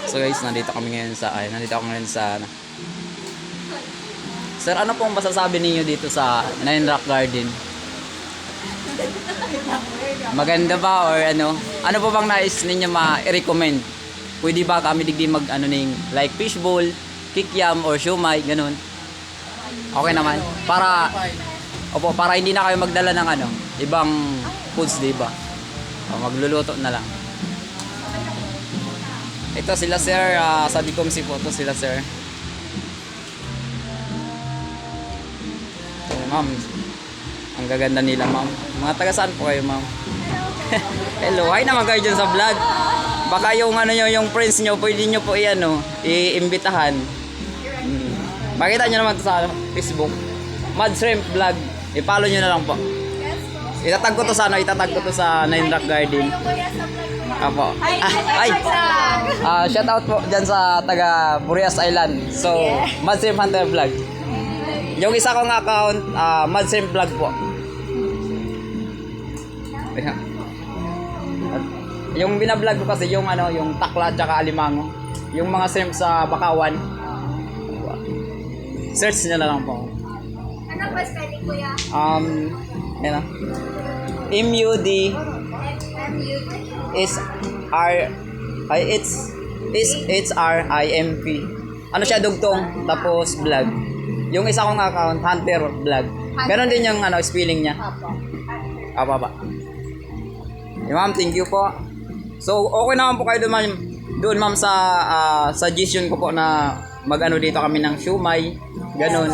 So guys, nandito ako ngayon sa ano. Sir, ano pong masasabi ninyo dito sa Nine Rock Garden? Maganda ba or ano? Ano po bang nais ninyo ma-recommend? Pwede ba kami digdi mag ano ning like fishbowl, kikiam or siomai, ganun? Okay naman. Para hindi na kayo magdala ng ano, ibang foods, di ba? O, magluluto na lang. Ito sila sir, sa Bicomsi po to sila sir. So, ma'am, ang gaganda nila ma'am. Mga taga saan po kayo ma'am? Hello, hi naman kayo dyan sa vlog. Baka yung ano nyo, yung friends nyo, pwede nyo po i-imbitahan. Makita nyo naman to sa Facebook. Mad Shrimp Vlog. I-follow nyo na lang po. Itatag ko to sa Nine Rock Garden. Apo. Shout out po dyan sa taga Burias Island. So, Mad Shrimp Hunter Vlog. Yung isa kong account, Mad Shrimp Vlog po. Ayan. Yung binablog ko kasi yung ano, yung takla at saka alimango. Yung mga shrimp sa Bakawan. Search nyo na lang po. Ano ba spelling kuya? Yan na. MUD is it's RIMP. Ano siya, dugtong tapos vlog. Yung isa kong account, Hunter Vlog. Ganon din yung ano, spelling niya. Apa. Ma'am, thank you po. So, okay naman po kayo doon ma'am sa suggestion ko po na mag-ano dito kami ng siomai, ganun,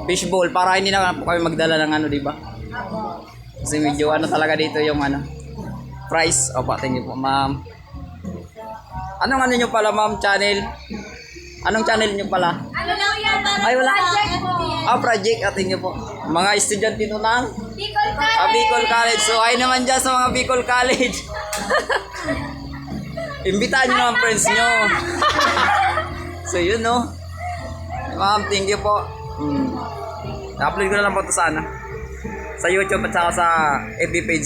fishbowl, para hindi na po kami magdala ng ano, di ba? Kasi medyo ano talaga dito yung ano, price. Opo, thank you po ma'am. Anong ano nyo pala ma'am, channel? Anong channel nyo pala? Ano lang yan? Ay, wala. Project po. Project, thank you po. Mga estudyante dito ng Bicol College. Bicol College. So, ay naman dyan sa mga Bicol College. Imbitahan nyo ang friends nyo. So, yun no. Ma'am, thank you po. Na-upload ko na lang po ito sana. Sa YouTube at saka sa FB page.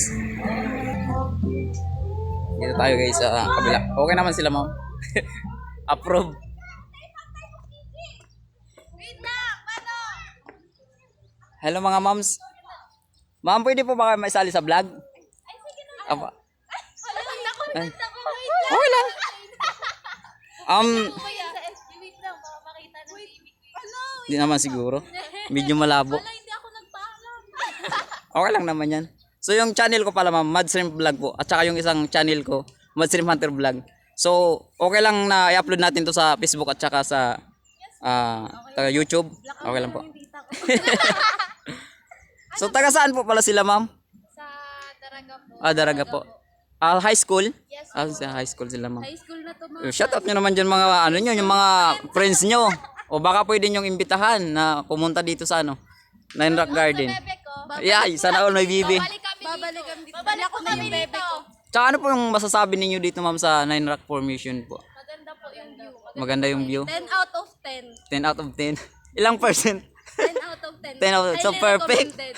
Dito tayo guys sa kabila. Okay naman sila ma'am. Approve. Wait lang, paano? Hello mga moms. Ma'am, pwede po ba kayo maisali sa vlog? Ay, sige na. Apa. Ay. Okay lang. Kuya, sa SB, wait lang, baka makita ng TV. Ano? Hindi naman siguro. Medyo malabo. Wala, hindi ako nagpaalam. Okay lang naman yan. So yung channel ko pala ma'am, Mad Shrimp Vlog po. At saka yung isang channel ko, Mad Shrimp Hunter Vlog. So okay lang na i-upload natin to sa Facebook at saka sa YouTube. Okay lang po. So taga saan po pala sila ma'am? Sa Daraga po. Daraga po. High school? Yes, Sa high school sila ma'am. high school na to mga. Shout out nyo naman dyan mga ano nyo, yung mga friends nyo. O baka pwede nyong imbitahan na pumunta dito sa ano, Nine Rock Garden. Bebe ko. Yeah, sana all may bibi. Babalikan dito. Babalik ko kami bebe ko. Tsaka ano po yung masasabi ninyo dito ma'am sa Nine Rock Formation po? Maganda po yung view. Maganda yung view. 10 out of 10. 10 out of 10. Ilang percent? 10 out of 10. 10 out of 10. So Highly perfect. recommended.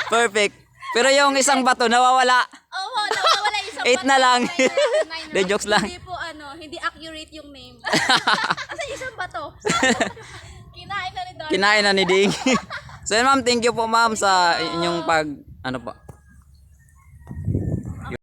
Perfect. Pero yung isang bato nawawala. Oo, nawawala isang 8 na lang. Nine De jokes lang. Hindi po hindi accurate yung name. Kasi isang bato. Kinain na ni Don. Kinain na ni Ding. So yun ma'am, thank you po ma'am sa inyong pag ano po,